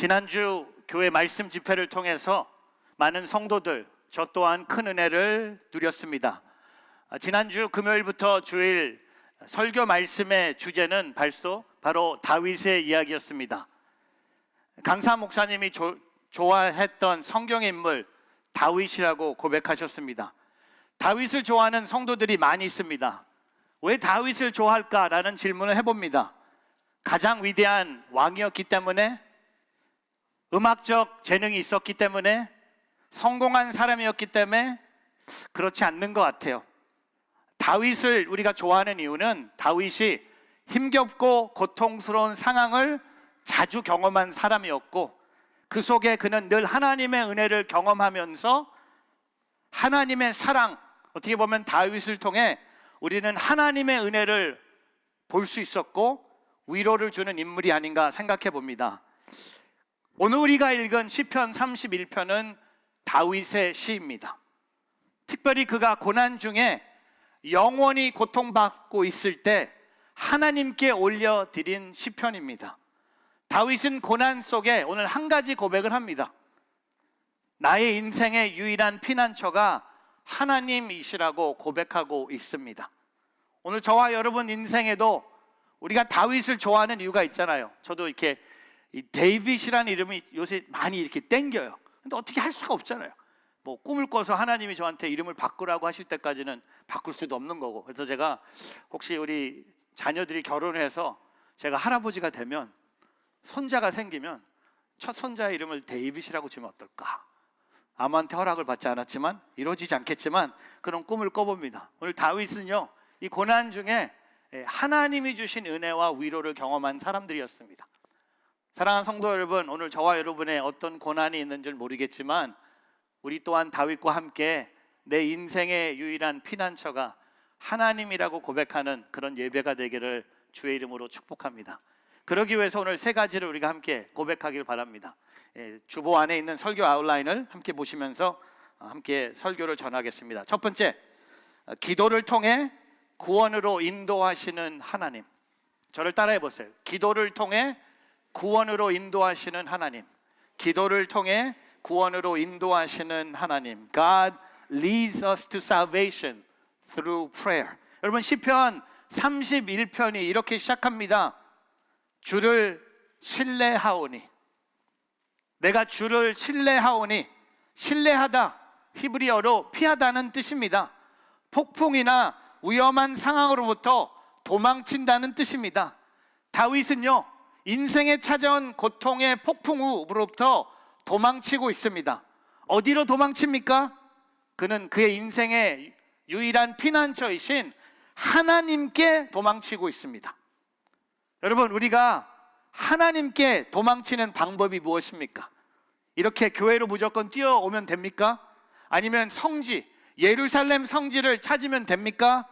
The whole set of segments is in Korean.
지난주 교회 말씀 집회를 통해서 많은 성도들, 저 또한 큰 은혜를 누렸습니다. 지난주 금요일부터 주일 설교 말씀의 주제는 바로 다윗의 이야기였습니다. 강사 목사님이 좋아했던 성경의 인물 다윗이라고 고백하셨습니다. 다윗을 좋아하는 성도들이 많이 있습니다. 왜 다윗을 좋아할까라는 질문을 해봅니다. 가장 위대한 왕이었기 때문에, 음악적 재능이 있었기 때문에, 성공한 사람이었기 때문에 그렇지 않는 것 같아요. 다윗을 우리가 좋아하는 이유는 다윗이 힘겹고 고통스러운 상황을 자주 경험한 사람이었고, 그 속에 그는 늘 하나님의 은혜를 경험하면서 하나님의 사랑, 어떻게 보면 다윗을 통해 우리는 하나님의 은혜를 볼 수 있었고 위로를 주는 인물이 아닌가 생각해 봅니다. 오늘 우리가 읽은 시편 31편은 다윗의 시입니다. 특별히 그가 고난 중에 영원히 고통받고 있을 때 하나님께 올려드린 시편입니다. 다윗은 고난 속에 오늘 한 가지 고백을 합니다. 나의 인생의 유일한 피난처가 하나님이시라고 고백하고 있습니다. 오늘 저와 여러분 인생에도 우리가 다윗을 좋아하는 이유가 있잖아요. 저도 이렇게 이 데이빗이라는 이름이 요새 많이 이렇게 땡겨요. 근데 어떻게 할 수가 없잖아요. 뭐 꿈을 꿔서 하나님이 저한테 이름을 바꾸라고 하실 때까지는 바꿀 수도 없는 거고. 그래서 제가 혹시 우리 자녀들이 결혼을 해서 제가 할아버지가 되면, 손자가 생기면 첫 손자의 이름을 데이빗이라고 지으면 어떨까? 아무한테 허락을 받지 않았지만, 이루어지지 않겠지만 그런 꿈을 꿔봅니다. 오늘 다윗은요, 이 고난 중에 하나님이 주신 은혜와 위로를 경험한 사람들이었습니다. 사랑하는 성도 여러분, 오늘 저와 여러분의 어떤 고난이 있는 줄 모르겠지만 우리 또한 다윗과 함께 내 인생의 유일한 피난처가 하나님이라고 고백하는 그런 예배가 되기를 주의 이름으로 축복합니다. 그러기 위해서 오늘 세 가지를 우리가 함께 고백하길 바랍니다. 주보 안에 있는 설교 아웃라인을 함께 보시면서 함께 설교를 전하겠습니다. 첫 번째, 기도를 통해 구원으로 인도하시는 하나님. 저를 따라해 보세요. 기도를 통해 구원으로 인도하시는 하나님. 기도를 통해 구원으로 인도하시는 하나님. God leads us to salvation through prayer. 여러분, 시편 31편이 이렇게 시작합니다. 주를 신뢰하오니. 내가 주를 신뢰하오니. 신뢰하다, 히브리어로 피하다는 뜻입니다. 폭풍이나 위험한 상황으로부터 도망친다는 뜻입니다. 다윗은요, 인생에 찾아온 고통의 폭풍우로부터 도망치고 있습니다. 어디로 도망칩니까? 그는 그의 인생의 유일한 피난처이신 하나님께 도망치고 있습니다. 여러분, 우리가 하나님께 도망치는 방법이 무엇입니까? 이렇게 교회로 무조건 뛰어오면 됩니까? 아니면 성지, 예루살렘 성지를 찾으면 됩니까?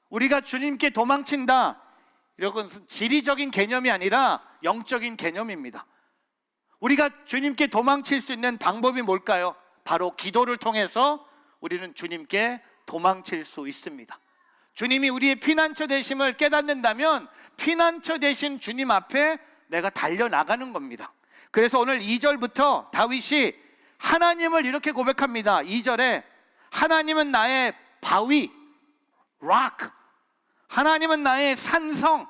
우리가 주님께 도망친다, 이건 지리적인 개념이 아니라 영적인 개념입니다. 우리가 주님께 도망칠 수 있는 방법이 뭘까요? 바로 기도를 통해서 우리는 주님께 도망칠 수 있습니다. 주님이 우리의 피난처 되심을 깨닫는다면 피난처 되신 주님 앞에 내가 달려나가는 겁니다. 그래서 오늘 2절부터 다윗이 하나님을 이렇게 고백합니다. 2절에 하나님은 나의 바위, rock. 하나님은 나의 산성,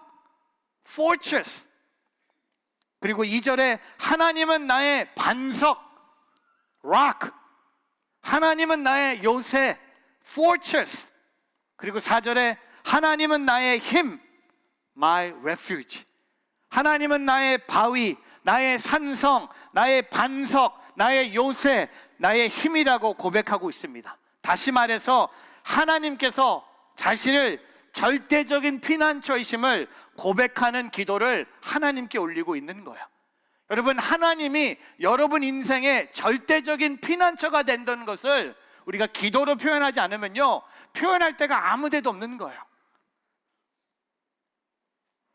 fortress. 그리고 2절에 하나님은 나의 반석, rock. 하나님은 나의 요새, fortress. 그리고 4절에 하나님은 나의 힘, my refuge. 하나님은 나의 바위, 나의 산성, 나의 반석, 나의 요새, 나의 힘이라고 고백하고 있습니다. 다시 말해서 하나님께서 자신을 절대적인 피난처이심을 고백하는 기도를 하나님께 올리고 있는 거예요. 여러분, 하나님이 여러분 인생의 절대적인 피난처가 된다는 것을 우리가 기도로 표현하지 않으면요, 표현할 데가 아무 데도 없는 거예요.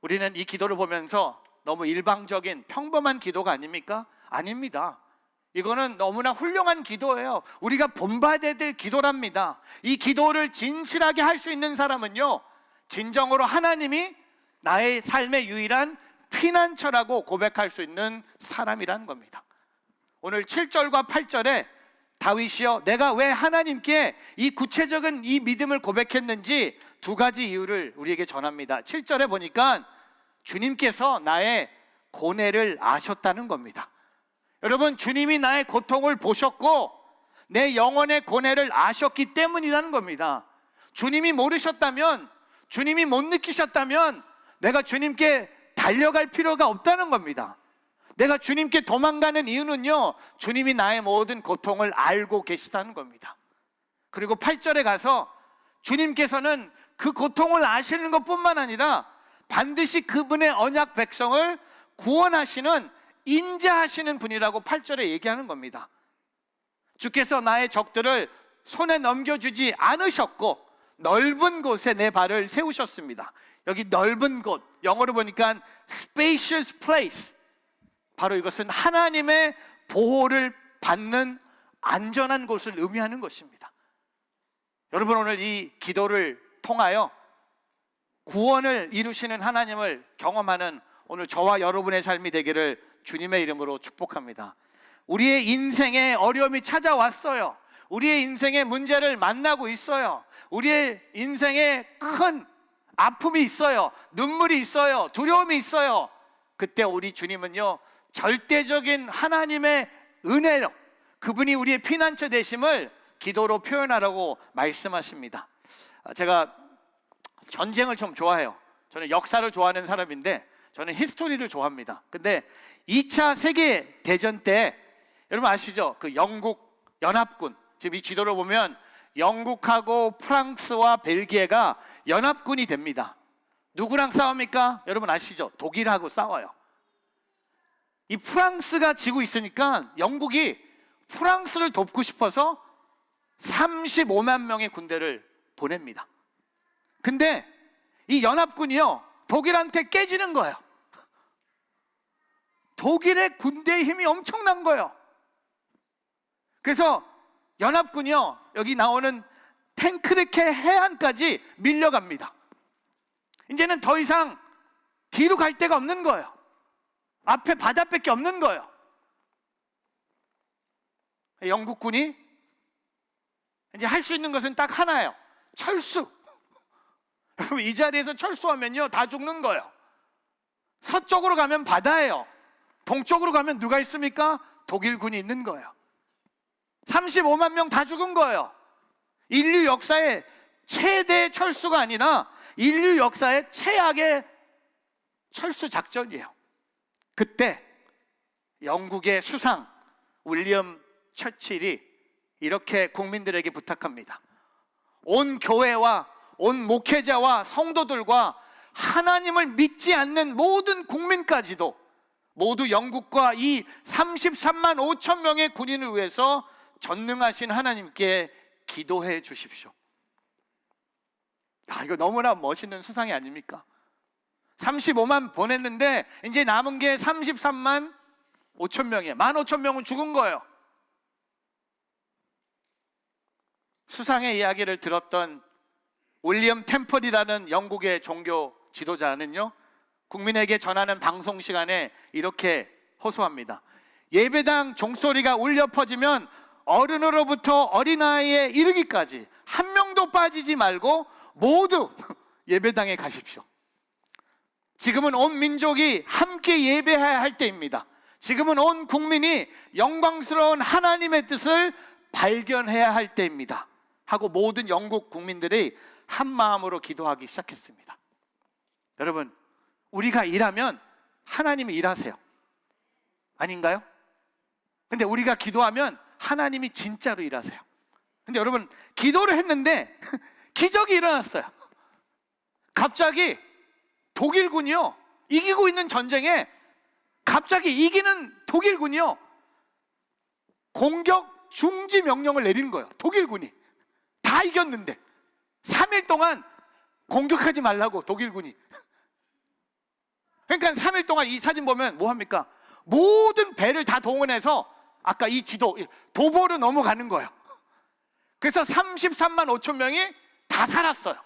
우리는 이 기도를 보면서 너무 일방적인 평범한 기도가 아닙니까? 아닙니다. 이거는 너무나 훌륭한 기도예요. 우리가 본받아야 될 기도랍니다. 이 기도를 진실하게 할 수 있는 사람은요, 진정으로 하나님이 나의 삶의 유일한 피난처라고 고백할 수 있는 사람이라는 겁니다. 오늘 7절과 8절에 다윗이요, 내가 왜 하나님께 이 구체적인 이 믿음을 고백했는지 두 가지 이유를 우리에게 전합니다. 7절에 보니까 주님께서 나의 고뇌를 아셨다는 겁니다. 여러분, 주님이 나의 고통을 보셨고 내 영혼의 고뇌를 아셨기 때문이라는 겁니다. 주님이 모르셨다면, 주님이 못 느끼셨다면 내가 주님께 달려갈 필요가 없다는 겁니다. 내가 주님께 도망가는 이유는요, 주님이 나의 모든 고통을 알고 계시다는 겁니다. 그리고 8절에 가서 주님께서는 그 고통을 아시는 것뿐만 아니라 반드시 그분의 언약 백성을 구원하시는, 인자하시는 분이라고 8절에 얘기하는 겁니다. 주께서 나의 적들을 손에 넘겨주지 않으셨고 넓은 곳에 내 발을 세우셨습니다. 여기 넓은 곳, 영어로 보니까 spacious place, 바로 이것은 하나님의 보호를 받는 안전한 곳을 의미하는 것입니다. 여러분, 오늘 이 기도를 통하여 구원을 이루시는 하나님을 경험하는 오늘 저와 여러분의 삶이 되기를 주님의 이름으로 축복합니다. 우리의 인생에 어려움이 찾아왔어요. 우리의 인생에 문제를 만나고 있어요. 우리의 인생에 큰 아픔이 있어요. 눈물이 있어요. 두려움이 있어요. 그때 우리 주님은요, 절대적인 하나님의 은혜로 그분이 우리의 피난처 되심을 기도로 표현하라고 말씀하십니다. 제가 전쟁을 좀 좋아해요. 저는 역사를 좋아하는 사람인데 저는 히스토리를 좋아합니다. 근데 2차 세계대전 때 여러분 아시죠? 그 영국 연합군, 지금 이 지도를 보면 영국하고 프랑스와 벨기에가 연합군이 됩니다. 누구랑 싸웁니까? 여러분 아시죠? 독일하고 싸워요. 이 프랑스가 지고 있으니까 영국이 프랑스를 돕고 싶어서 35만 명의 군대를 보냅니다. 근데 이 연합군이요, 독일한테 깨지는 거예요. 독일의 군대의 힘이 엄청난 거예요. 그래서 연합군이요, 여기 나오는 탱크르케 해안까지 밀려갑니다. 이제는 더 이상 뒤로 갈 데가 없는 거예요. 앞에 바다밖에 없는 거예요. 영국군이 이제 할 수 있는 것은 딱 하나예요. 철수. 여러분, 이 자리에서 철수하면요 다 죽는 거예요. 서쪽으로 가면 바다예요. 동쪽으로 가면 누가 있습니까? 독일군이 있는 거예요. 35만 명 다 죽은 거예요. 인류 역사의 최대 철수가 아니라 인류 역사의 최악의 철수 작전이에요. 그때 영국의 수상 윌리엄 처칠이 이렇게 국민들에게 부탁합니다. 온 교회와 온 목회자와 성도들과 하나님을 믿지 않는 모든 국민까지도 모두 영국과 이 33만 5천 명의 군인을 위해서 전능하신 하나님께 기도해 주십시오. 이거 너무나 멋있는 수상이 아닙니까? 35만 보냈는데 이제 남은 게 33만 5천 명이에요. 15,000명은 죽은 거예요. 수상의 이야기를 들었던 윌리엄 템플이라는 영국의 종교 지도자는요, 국민에게 전하는 방송 시간에 이렇게 호소합니다. 예배당 종소리가 울려 퍼지면 어른으로부터 어린아이에 이르기까지 한 명도 빠지지 말고 모두 예배당에 가십시오. 지금은 온 민족이 함께 예배해야 할 때입니다. 지금은 온 국민이 영광스러운 하나님의 뜻을 발견해야 할 때입니다. 하고 모든 영국 국민들이 한 마음으로 기도하기 시작했습니다. 여러분, 우리가 일하면 하나님이 일하세요. 아닌가요? 근데 우리가 기도하면 하나님이 진짜로 일하세요. 근데 여러분, 기도를 했는데 기적이 일어났어요. 갑자기 독일군이요, 이기고 있는 전쟁에 갑자기 이기는 독일군이요, 공격 중지 명령을 내리는 거예요. 독일군이 다 이겼는데 3일 동안 공격하지 말라고 독일군이. 그러니까 3일 동안 이 사진 보면 뭐 합니까? 모든 배를 다 동원해서 아까 이 지도 도보로 넘어가는 거예요. 그래서 33만 5천 명이 다 살았어요.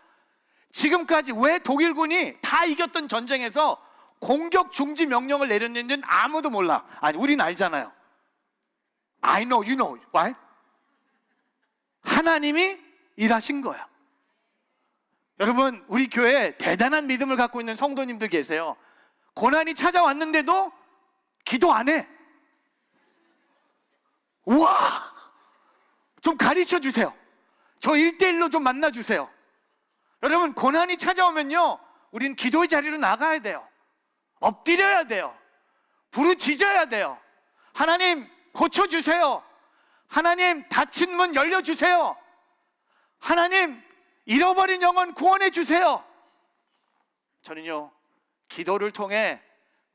지금까지 왜 독일군이 다 이겼던 전쟁에서 공격 중지 명령을 내렸는지는 아무도 몰라. 아니, 우린 알잖아요. I know, you know. Why? 하나님이 일하신 거야. 여러분, 우리 교회에 대단한 믿음을 갖고 있는 성도님들 계세요. 고난이 찾아왔는데도 기도 안 해. 우와! 좀 가르쳐 주세요. 저 1대1로 좀 만나 주세요. 여러분, 고난이 찾아오면요, 우린 기도의 자리로 나가야 돼요. 엎드려야 돼요. 부르짖어야 돼요. 하나님, 고쳐주세요. 하나님, 닫힌 문 열려주세요. 하나님, 잃어버린 영혼 구원해 주세요. 저는요, 기도를 통해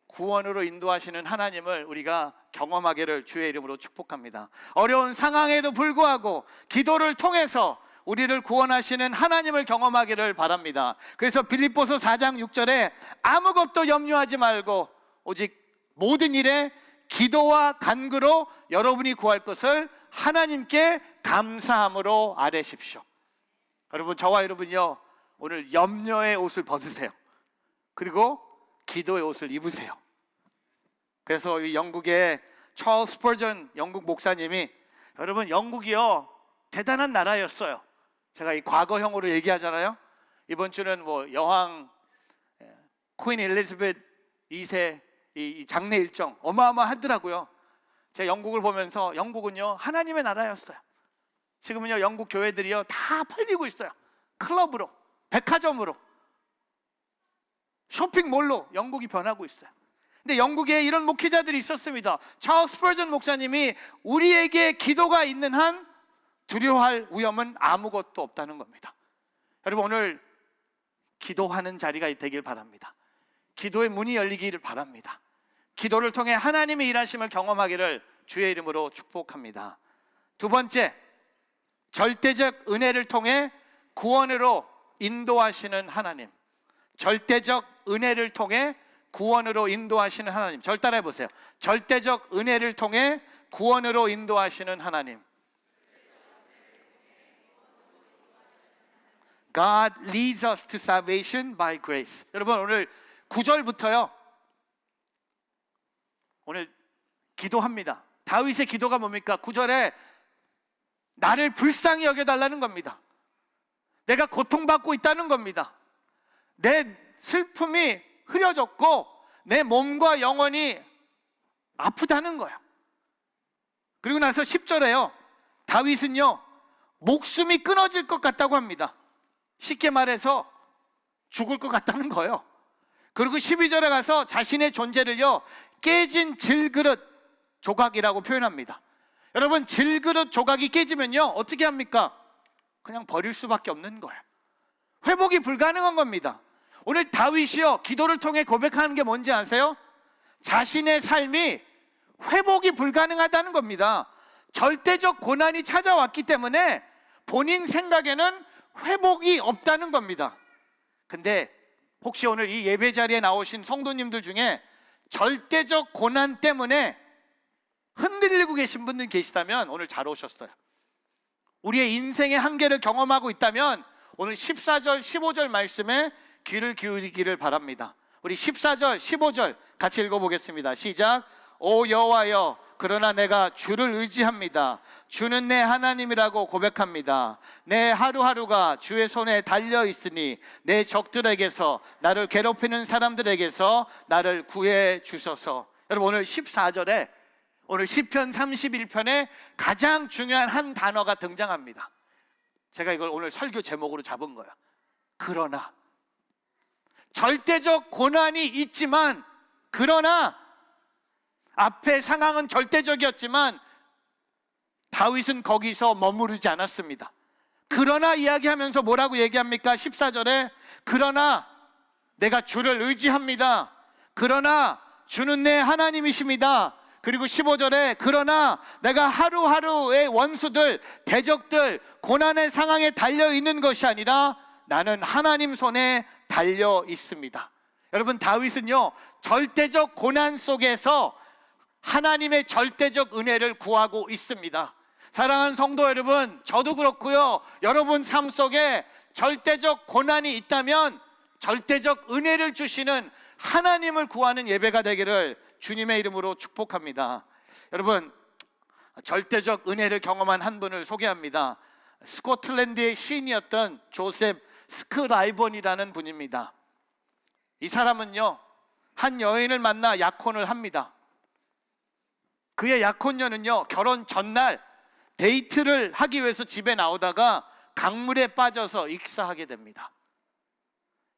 구원으로 인도하시는 하나님을 우리가 경험하기를 주의 이름으로 축복합니다. 어려운 상황에도 불구하고 기도를 통해서 우리를 구원하시는 하나님을 경험하기를 바랍니다. 그래서 빌립보서 4장 6절에 아무것도 염려하지 말고 오직 모든 일에 기도와 간구로 여러분이 구할 것을 하나님께 감사함으로 아뢰십시오. 여러분, 저와 여러분이요, 오늘 염려의 옷을 벗으세요. 그리고 기도의 옷을 입으세요. 그래서 이 영국의 찰스 스퍼전 영국 목사님이, 여러분, 영국이요 대단한 나라였어요. 제가 이 과거형으로 얘기하잖아요. 이번 주는 뭐 여왕 퀸 엘리자베트 2세 이 장례 일정 어마어마하더라고요. 제가 영국을 보면서 영국은요 하나님의 나라였어요. 지금은요 영국 교회들이요 다 팔리고 있어요. 클럽으로, 백화점으로, 쇼핑몰로 영국이 변하고 있어요. 근데 영국에 이런 목회자들이 있었습니다. 찰스 스퍼전 목사님이 우리에게 기도가 있는 한 두려워할 위험은 아무것도 없다는 겁니다. 여러분, 오늘 기도하는 자리가 되길 바랍니다. 기도의 문이 열리기를 바랍니다. 기도를 통해 하나님의 일하심을 경험하기를 주의 이름으로 축복합니다. 두 번째, 절대적 은혜를 통해 구원으로 인도하시는 하나님. 절대적 은혜를 통해 구원으로 인도하시는 하나님. 절 따라해 보세요. 절대적 은혜를 통해 구원으로 인도하시는 하나님. God leads us to salvation by grace. 여러분, 오늘 9절부터요 오늘 기도합니다. 다윗의 기도가 뭡니까? 9절에 나를 불쌍히 여겨달라는 겁니다. 내가 고통받고 있다는 겁니다. 내 슬픔이 흐려졌고 내 몸과 영혼이 아프다는 거예요. 그리고 나서 10절에요 다윗은요 목숨이 끊어질 것 같다고 합니다. 쉽게 말해서 죽을 것 같다는 거예요. 그리고 12절에 가서 자신의 존재를요 깨진 질그릇 조각이라고 표현합니다. 여러분, 질그릇 조각이 깨지면요 어떻게 합니까? 그냥 버릴 수밖에 없는 거예요. 회복이 불가능한 겁니다. 오늘 다윗이요 기도를 통해 고백하는 게 뭔지 아세요? 자신의 삶이 회복이 불가능하다는 겁니다. 절대적 고난이 찾아왔기 때문에 본인 생각에는 회복이 없다는 겁니다. 근데 혹시 오늘 이 예배 자리에 나오신 성도님들 중에 절대적 고난 때문에 흔들리고 계신 분들 계시다면 오늘 잘 오셨어요. 우리의 인생의 한계를 경험하고 있다면 오늘 14절, 15절 말씀에 귀를 기울이기를 바랍니다. 우리 14절, 15절 같이 읽어보겠습니다. 시작. 오 여호와여, 그러나 내가 주를 의지합니다. 주는 내 하나님이라고 고백합니다. 내 하루하루가 주의 손에 달려 있으니 내 적들에게서, 나를 괴롭히는 사람들에게서 나를 구해 주소서. 여러분, 오늘 14절에 오늘 시편 31편에 가장 중요한 한 단어가 등장합니다. 제가 이걸 오늘 설교 제목으로 잡은 거예요. 그러나. 절대적 고난이 있지만, 그러나 앞에 상황은 절대적이었지만 다윗은 거기서 머무르지 않았습니다. 그러나 이야기하면서 뭐라고 얘기합니까? 14절에 그러나 내가 주를 의지합니다. 그러나 주는 내 하나님이십니다. 그리고 15절에 그러나 내가 하루하루의 원수들, 대적들, 고난의 상황에 달려있는 것이 아니라 나는 하나님 손에 달려 있습니다. 여러분, 다윗은요 절대적 고난 속에서 하나님의 절대적 은혜를 구하고 있습니다. 사랑하는 성도 여러분, 저도 그렇고요, 여러분 삶 속에 절대적 고난이 있다면 절대적 은혜를 주시는 하나님을 구하는 예배가 되기를 주님의 이름으로 축복합니다. 여러분, 절대적 은혜를 경험한 한 분을 소개합니다. 스코틀랜드의 시인이었던 조셉 스크라이번이라는 분입니다. 이 사람은요, 한 여인을 만나 약혼을 합니다. 그의 약혼녀는요, 결혼 전날 데이트를 하기 위해서 집에 나오다가 강물에 빠져서 익사하게 됩니다.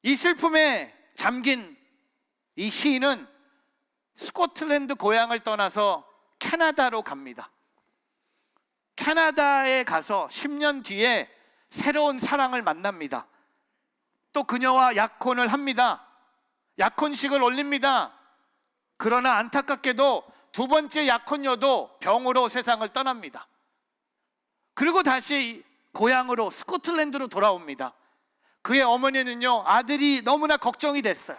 이 슬픔에 잠긴 이 시인은 스코틀랜드 고향을 떠나서 캐나다로 갑니다. 캐나다에 가서 10년 뒤에 새로운 사랑을 만납니다. 또 그녀와 약혼을 합니다. 약혼식을 올립니다. 그러나 안타깝게도 두 번째 약혼녀도 병으로 세상을 떠납니다. 그리고 다시 고향으로 스코틀랜드로 돌아옵니다. 그의 어머니는요, 아들이 너무나 걱정이 됐어요.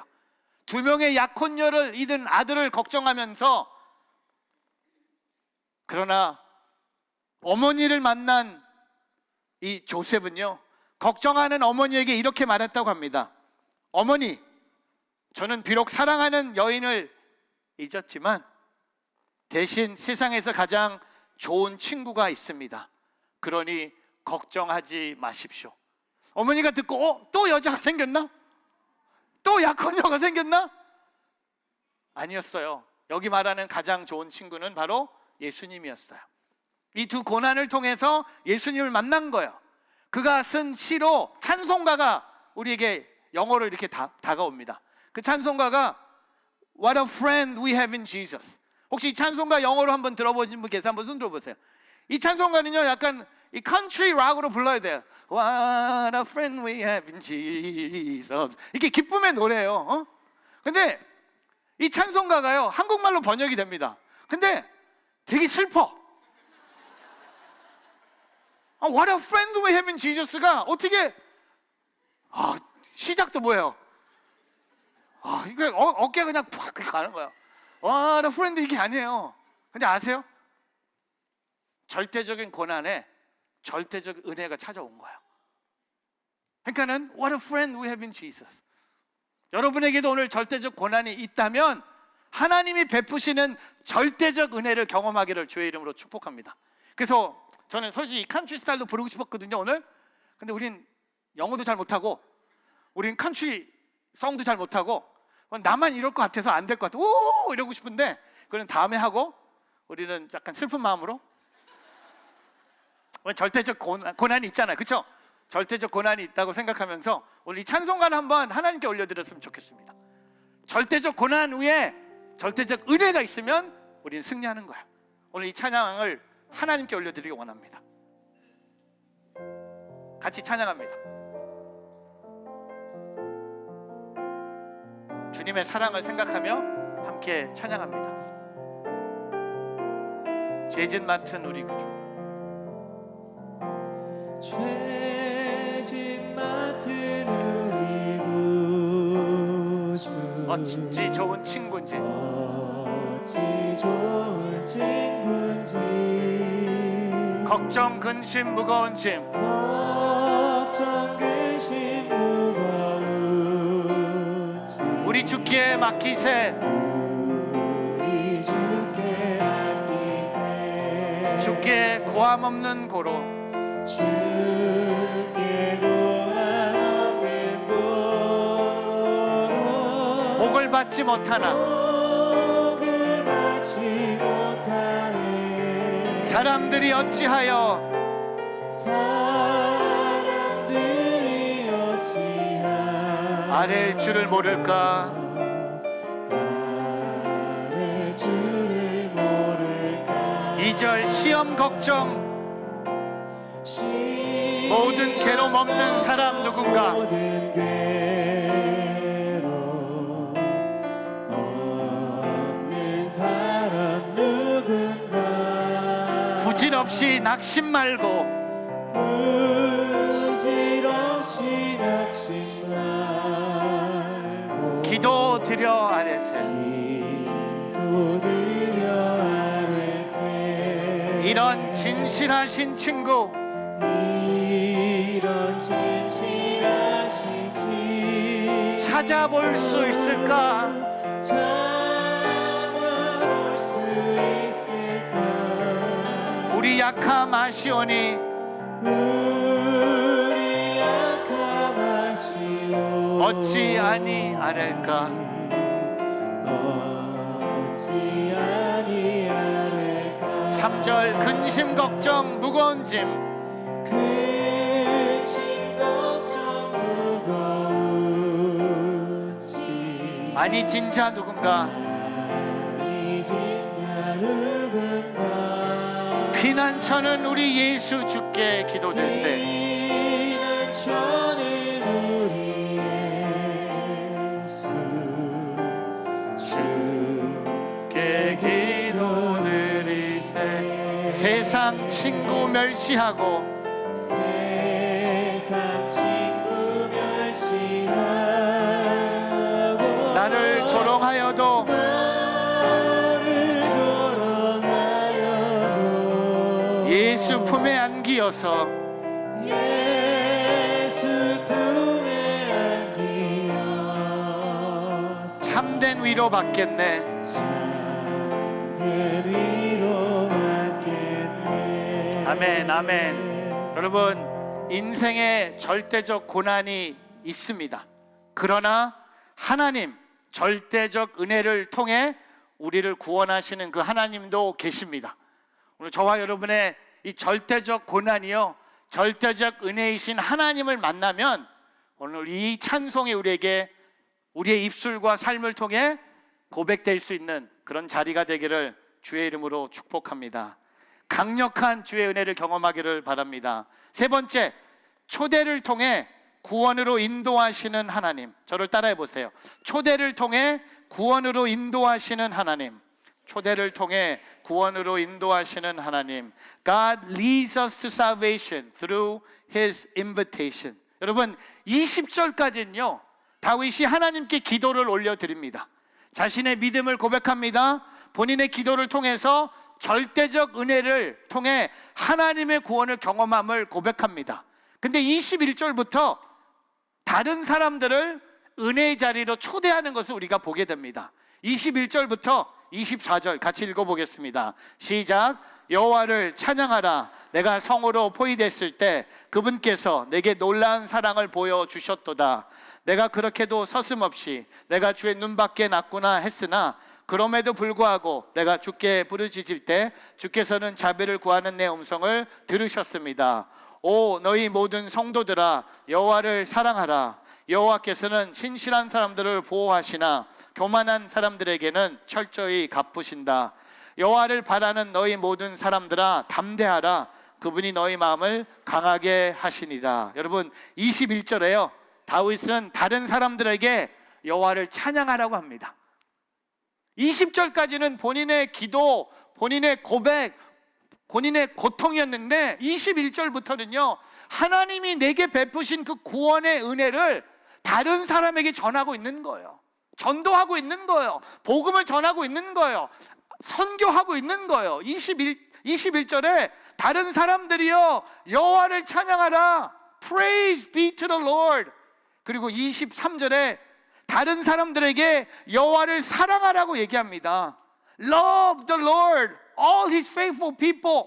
두 명의 약혼녀를 잃은 아들을 걱정하면서, 그러나 어머니를 만난 이 조셉은요, 걱정하는 어머니에게 이렇게 말했다고 합니다. 어머니, 저는 비록 사랑하는 여인을 잊었지만 대신 세상에서 가장 좋은 친구가 있습니다. 그러니 걱정하지 마십시오. 어머니가 듣고 또 여자가 생겼나? 또 약혼녀가 생겼나? 아니었어요. 여기 말하는 가장 좋은 친구는 바로 예수님이었어요. 이 두 고난을 통해서 예수님을 만난 거예요. 그가 쓴 시로 찬송가가 우리에게 영어로 이렇게 다가옵니다. 그 찬송가가 What a friend we have in Jesus. 혹시 이 찬송가 영어로 한번 들어보신 분 계세요? 한번 손 들어보세요. 이 찬송가는요, 약간 이 컨트리 락으로 불러야 돼요. What a friend we have in Jesus. 이게 기쁨의 노래예요. 근데 이 찬송가가요, 한국말로 번역이 됩니다. 근데 되게 슬퍼. What a friend we have in Jesus가 어떻게, 시작도 뭐예요? 이거 어깨가 그냥 팍 가는 거야. What a friend, 이게 아니에요. 근데 아세요? 절대적인 고난에 절대적 은혜가 찾아온 거예요. 그러니까는 What a friend we have in Jesus. 여러분에게도 오늘 절대적 고난이 있다면 하나님이 베푸시는 절대적 은혜를 경험하기를 주의 이름으로 축복합니다. 그래서 저는 솔직히 칸트리 스타일로 부르고 싶었거든요, 오늘. 근데 우린 영어도 잘 못하고, 우린 칸트리 송도 잘 못하고, 나만 이럴 것 같아서 안 될 것 같아. 오! 이러고 싶은데, 그건 다음에 하고, 우리는 약간 슬픈 마음으로. 절대적 고난이 있잖아요, 그렇죠? 절대적 고난이 있다고 생각하면서 오늘 이 찬송가를 한번 하나님께 올려드렸으면 좋겠습니다. 절대적 고난 후에 절대적 은혜가 있으면 우리는 승리하는 거야. 오늘 이 찬양을 하나님께 올려드리기 원합니다. 같이 찬양합니다. 주님의 사랑을 생각하며 함께 찬양합니다. 죄짓 맡은 우리 구주. 죄짓 맡은 우리 구주, 어찌 좋은 친구인지, 어찌 좋은 친구인지, 걱정 근심 무거운 짐, 걱정 근심 무거운 짐, 우리 주께 맡기세. 우리 주께 맡기세. 주께 고함 없는 고로, 주께 고함 없는 고로, 복을 받지 못하나 복을 받지 못하네. 사람들이 어찌하여 사람들이 어찌하여 아랠 줄을 모를까. 아랠 줄을 모를까. 2절 시험 걱정 모든 괴로움 없는 사람 누군가. 모든 괴로움 없는 사람 누군가. 부질없이 낙심 말고 부질없이 낙심 말고 기도 드려 아뢰세. 기도 드려 아뢰세. 이런 진실하신 친구, 이런 진실하신 친 찾아볼 수 있을까? 약함 아시오니 우리 약함하시오 어찌 아니하랄까. 어찌 아니하랄까 3절 근심 걱정 무거운 짐 근심 걱정 무거운 짐 아니 진짜 누군가 아니 진짜 누군가 피난처는 우리 예수 주께 기도될세. 피난처는 우리 예수 주께 기도드리세. 세상 친구 멸시하고 세상 친구 멸시하고 나를 조롱하여도 나를 조롱하여도 예수 품에 안기어서 예수 품에 안기어서 참된 위로 받겠네. 참된 위로 받겠네 아멘 아멘. 여러분 인생에 절대적 고난이 있습니다. 그러나 하나님 절대적 은혜를 통해 우리를 구원하시는 그 하나님도 계십니다. 오늘 저와 여러분의 이 절대적 고난이요 절대적 은혜이신 하나님을 만나면 오늘 이 찬송이 우리에게 우리의 입술과 삶을 통해 고백될 수 있는 그런 자리가 되기를 주의 이름으로 축복합니다. 강력한 주의 은혜를 경험하기를 바랍니다. 세 번째, 초대를 통해 구원으로 인도하시는 하나님. 저를 따라해 보세요. 초대를 통해 구원으로 인도하시는 하나님. 초대를 통해 구원으로 인도하시는 하나님. God leads us to salvation through His invitation. 여러분 20절까지는요 다윗이 하나님께 기도를 올려드립니다. 자신의 믿음을 고백합니다. 본인의 기도를 통해서 절대적 은혜를 통해 하나님의 구원을 경험함을 고백합니다. 근데 21절부터 다른 사람들을 은혜의 자리로 초대하는 것을 우리가 보게 됩니다. 21절부터 24절 같이 읽어보겠습니다. 시작. 여호와를 찬양하라. 내가 성으로 포위됐을 때 그분께서 내게 놀라운 사랑을 보여주셨도다. 내가 그렇게도 서슴없이 내가 주의 눈밖에 났구나 했으나 그럼에도 불구하고 내가 주께 부르짖을 때 주께서는 자비를 구하는 내 음성을 들으셨습니다. 오 너희 모든 성도들아 여호와를 사랑하라. 여호와께서는 신실한 사람들을 보호하시나 교만한 사람들에게는 철저히 갚으신다. 여호와를 바라는 너희 모든 사람들아 담대하라. 그분이 너희 마음을 강하게 하시니라. 여러분 21절에요 다윗은 다른 사람들에게 여호와를 찬양하라고 합니다. 20절까지는 본인의 기도, 본인의 고백, 본인의 고통이었는데 21절부터는요 하나님이 내게 베푸신 그 구원의 은혜를 다른 사람에게 전하고 있는 거예요. 전도하고 있는 거예요. 복음을 전하고 있는 거예요. 선교하고 있는 거예요. 21절에 다른 사람들이요 여호와를 찬양하라. Praise be to the Lord. 그리고 23절에 다른 사람들에게 여호와를 사랑하라고 얘기합니다. Love the Lord, all His faithful people.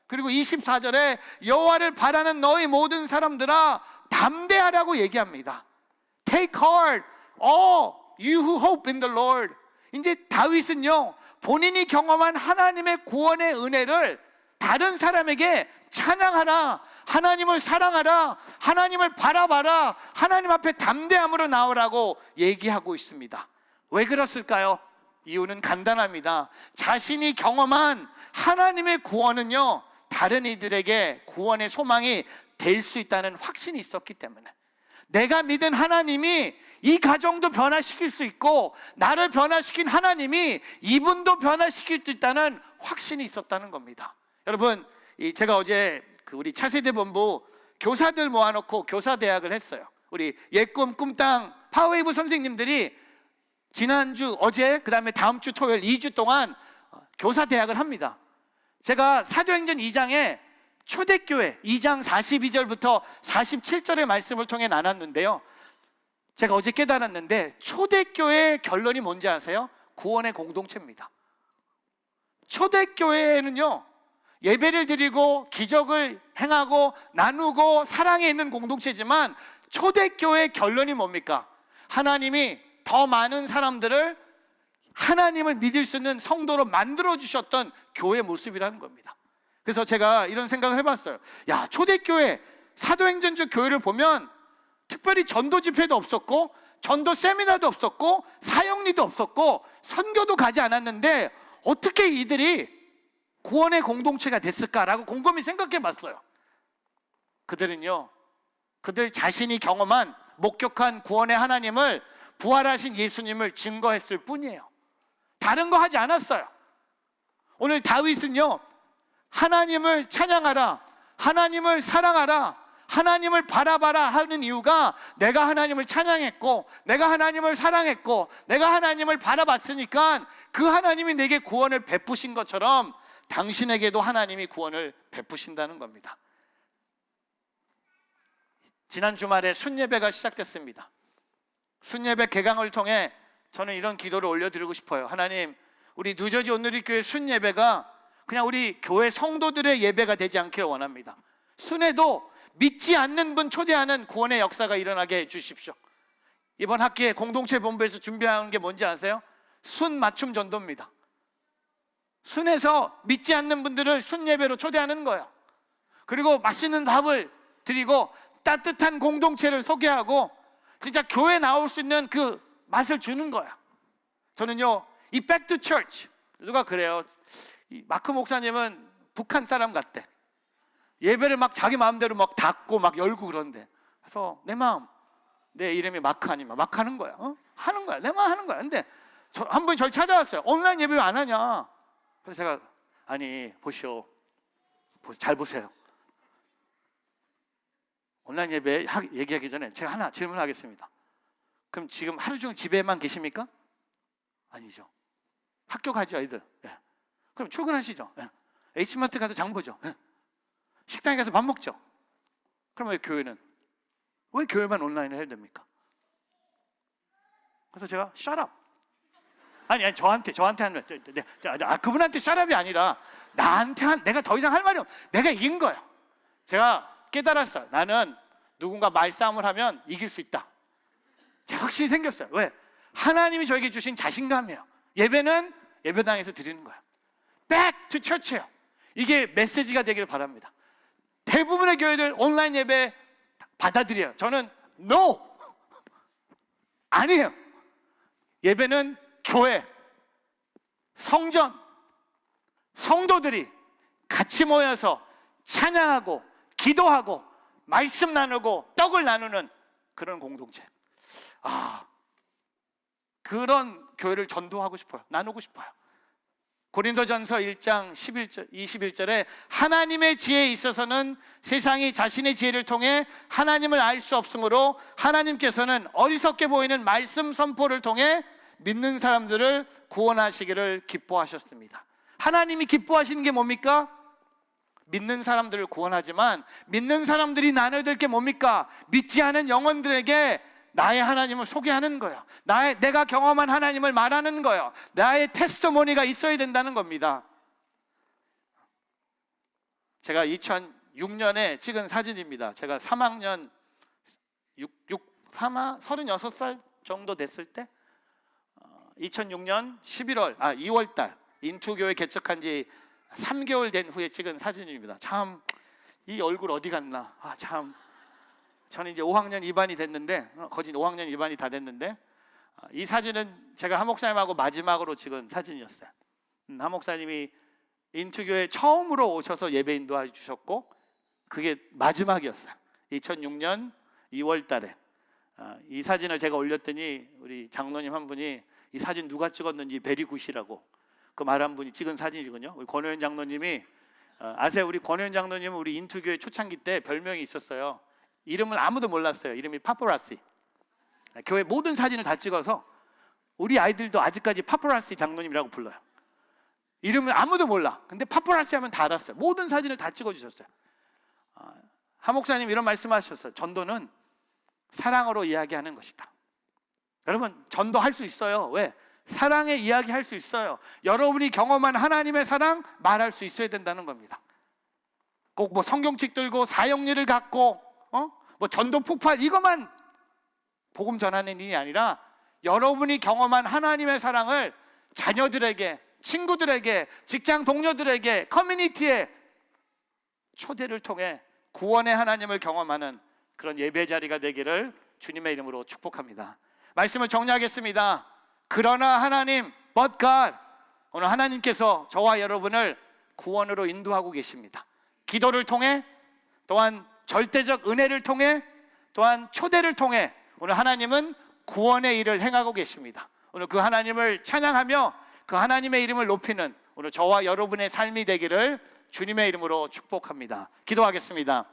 그리고 24절에 여호와를 바라는 너희 모든 사람들아 담대하라고 얘기합니다. Take heart, all you who hope in the Lord. 이제 다윗은요 본인이 경험한 하나님의 구원의 은혜를 다른 사람에게 찬양하라, 하나님을 사랑하라, 하나님을 바라봐라, 하나님 앞에 담대함으로 나오라고 얘기하고 있습니다. 왜 그랬을까요? 이유는 간단합니다. 자신이 경험한 하나님의 구원은요 다른 이들에게 구원의 소망이 될 수 있다는 확신이 있었기 때문에 내가 믿은 하나님이 이 가정도 변화시킬 수 있고 나를 변화시킨 하나님이 이분도 변화시킬 수 있다는 확신이 있었다는 겁니다. 여러분 제가 어제 우리 차세대 본부 교사들 모아놓고 교사대학을 했어요. 우리 예꿈 꿈땅 파웨이브 선생님들이 지난주 어제 그 다음에 다음 주 토요일 2주 동안 교사대학을 합니다. 제가 사도행전 2장에 초대교회 2장 42절부터 47절의 말씀을 통해 나눴는데요 제가 어제 깨달았는데 초대교회의 결론이 뭔지 아세요? 구원의 공동체입니다. 초대교회는요 예배를 드리고 기적을 행하고 나누고 사랑에 있는 공동체지만 초대교회의 결론이 뭡니까? 하나님이 더 많은 사람들을 하나님을 믿을 수 있는 성도로 만들어 주셨던 교회 모습이라는 겁니다. 그래서 제가 이런 생각을 해봤어요. 야, 초대교회 사도행전적 교회를 보면 특별히 전도 집회도 없었고 전도 세미나도 없었고 사역리도 없었고 선교도 가지 않았는데 어떻게 이들이 구원의 공동체가 됐을까라고 곰곰이 생각해 봤어요. 그들은요, 그들 자신이 경험한 목격한 구원의 하나님을, 부활하신 예수님을 증거했을 뿐이에요. 다른 거 하지 않았어요. 오늘 다윗은요, 하나님을 찬양하라, 하나님을 사랑하라, 하나님을 바라봐라 하는 이유가 내가 하나님을 찬양했고 내가 하나님을 사랑했고 내가 하나님을 바라봤으니까 그 하나님이 내게 구원을 베푸신 것처럼 당신에게도 하나님이 구원을 베푸신다는 겁니다. 지난 주말에 순예배가 시작됐습니다. 순예배 개강을 통해 저는 이런 기도를 올려드리고 싶어요. 하나님, 우리 뉴저지 온누리교회 순예배가 그냥 우리 교회 성도들의 예배가 되지 않기를 원합니다. 순회도 믿지 않는 분 초대하는 구원의 역사가 일어나게 해주십시오. 이번 학기에 공동체 본부에서 준비하는 게 뭔지 아세요? 순 맞춤 전도입니다. 순에서 믿지 않는 분들을 순 예배로 초대하는 거예요. 그리고 맛있는 밥을 드리고 따뜻한 공동체를 소개하고 진짜 교회 나올 수 있는 그 맛을 주는 거야. 저는요, 이 Back to Church, 누가 그래요, 이 마크 목사님은 북한 사람 같대. 예배를 막 자기 마음대로 막 닫고 막 열고 그런데, 그래서 내 마음, 내 이름이 마크 아니면 마크 하는 거야. 하는 거야. 내 마음 하는 거야. 근데 한 분이 저를 찾아왔어요. 온라인 예배 왜 안 하냐? 그래서 제가, 아니 보시오, 잘 보세요. 온라인 예배 얘기하기 전에 제가 하나 질문하겠습니다. 그럼 지금 하루 종일 집에만 계십니까? 아니죠. 학교 가죠, 아이들. 예. 그럼 출근하시죠. 예. H마트 가서 장 보죠. 예. 식당에 가서 밥 먹죠. 그럼 왜 교회는? 왜 교회만 온라인을 해야 됩니까? 그래서 제가 shut up. 아니 저한테 하는 거예요. 그분한테 shut up이 아니라 나한테 내가 더 이상 할 말이 없어. 내가 이긴 거예요. 제가 깨달았어요. 나는 누군가 말싸움을 하면 이길 수 있다. 제가 확신이 생겼어요. 왜? 하나님이 저에게 주신 자신감이에요. 예배는 예배당에서 드리는 거예요. Back to church예요. 이게 메시지가 되기를 바랍니다. 대부분의 교회들 온라인 예배 받아들여요. 저는 no! 아니에요. 예배는 교회, 성전, 성도들이 같이 모여서 찬양하고 기도하고 말씀 나누고 떡을 나누는 그런 공동체. 그런 교회를 전도하고 싶어요. 나누고 싶어요. 고린도전서 1장 21절에 하나님의 지혜에 있어서는 세상이 자신의 지혜를 통해 하나님을 알 수 없으므로 하나님께서는 어리석게 보이는 말씀 선포를 통해 믿는 사람들을 구원하시기를 기뻐하셨습니다. 하나님이 기뻐하시는 게 뭡니까? 믿는 사람들을 구원하지만 믿는 사람들이 나눠야 될 게 뭡니까? 믿지 않은 영혼들에게 나의 하나님을 소개하는 거예요. 내가 경험한 하나님을 말하는 거예요. 나의 테스티모니가 있어야 된다는 겁니다. 제가 2006년에 찍은 사진입니다. 제가 3학년 36살 정도 됐을 때 2006년 2월 달 인투교회 개척한 지 3개월 된 후에 찍은 사진입니다. 참 이 얼굴 어디 갔나? 참 저는 이제 5학년 2반이 됐는데, 거진 5학년 2반이 다 됐는데, 이 사진은 제가 한 목사님하고 마지막으로 찍은 사진이었어요. 한 목사님이 인투교회 처음으로 오셔서 예배 인도해 주셨고, 그게 마지막이었어요. 2006년 2월 달에 이 사진을 제가 올렸더니 우리 장로님 한 분이 이 사진 누가 찍었는지 베리굿이라고 그 말 한 분이 찍은 사진이거든요. 우리 권호연 장로님이 아세요? 우리 권호연 장로님은 우리 인투교회 초창기 때 별명이 있었어요. 이름은 아무도 몰랐어요. 이름이 파파라시. 교회 모든 사진을 다 찍어서 우리 아이들도 아직까지 파파라시 장로님이라고 불러요. 이름은 아무도 몰라. 근데 파파라시 하면 다 알았어요. 모든 사진을 다 찍어주셨어요. 한 목사님 이런 말씀하셨어요. 전도는 사랑으로 이야기하는 것이다. 여러분, 전도할 수 있어요. 왜? 사랑의 이야기 할 수 있어요. 여러분이 경험한 하나님의 사랑 말할 수 있어야 된다는 겁니다. 꼭 뭐 성경책 들고 사형리를 갖고 뭐 전도 폭발 이것만 복음 전하는 일이 아니라 여러분이 경험한 하나님의 사랑을 자녀들에게, 친구들에게, 직장 동료들에게, 커뮤니티에 초대를 통해 구원의 하나님을 경험하는 그런 예배 자리가 되기를 주님의 이름으로 축복합니다. 말씀을 정리하겠습니다. 그러나 하나님, but God, 오늘 하나님께서 저와 여러분을 구원으로 인도하고 계십니다. 기도를 통해, 또한 절대적 은혜를 통해, 또한 초대를 통해 오늘 하나님은 구원의 일을 행하고 계십니다. 오늘 그 하나님을 찬양하며 그 하나님의 이름을 높이는 오늘 저와 여러분의 삶이 되기를 주님의 이름으로 축복합니다. 기도하겠습니다.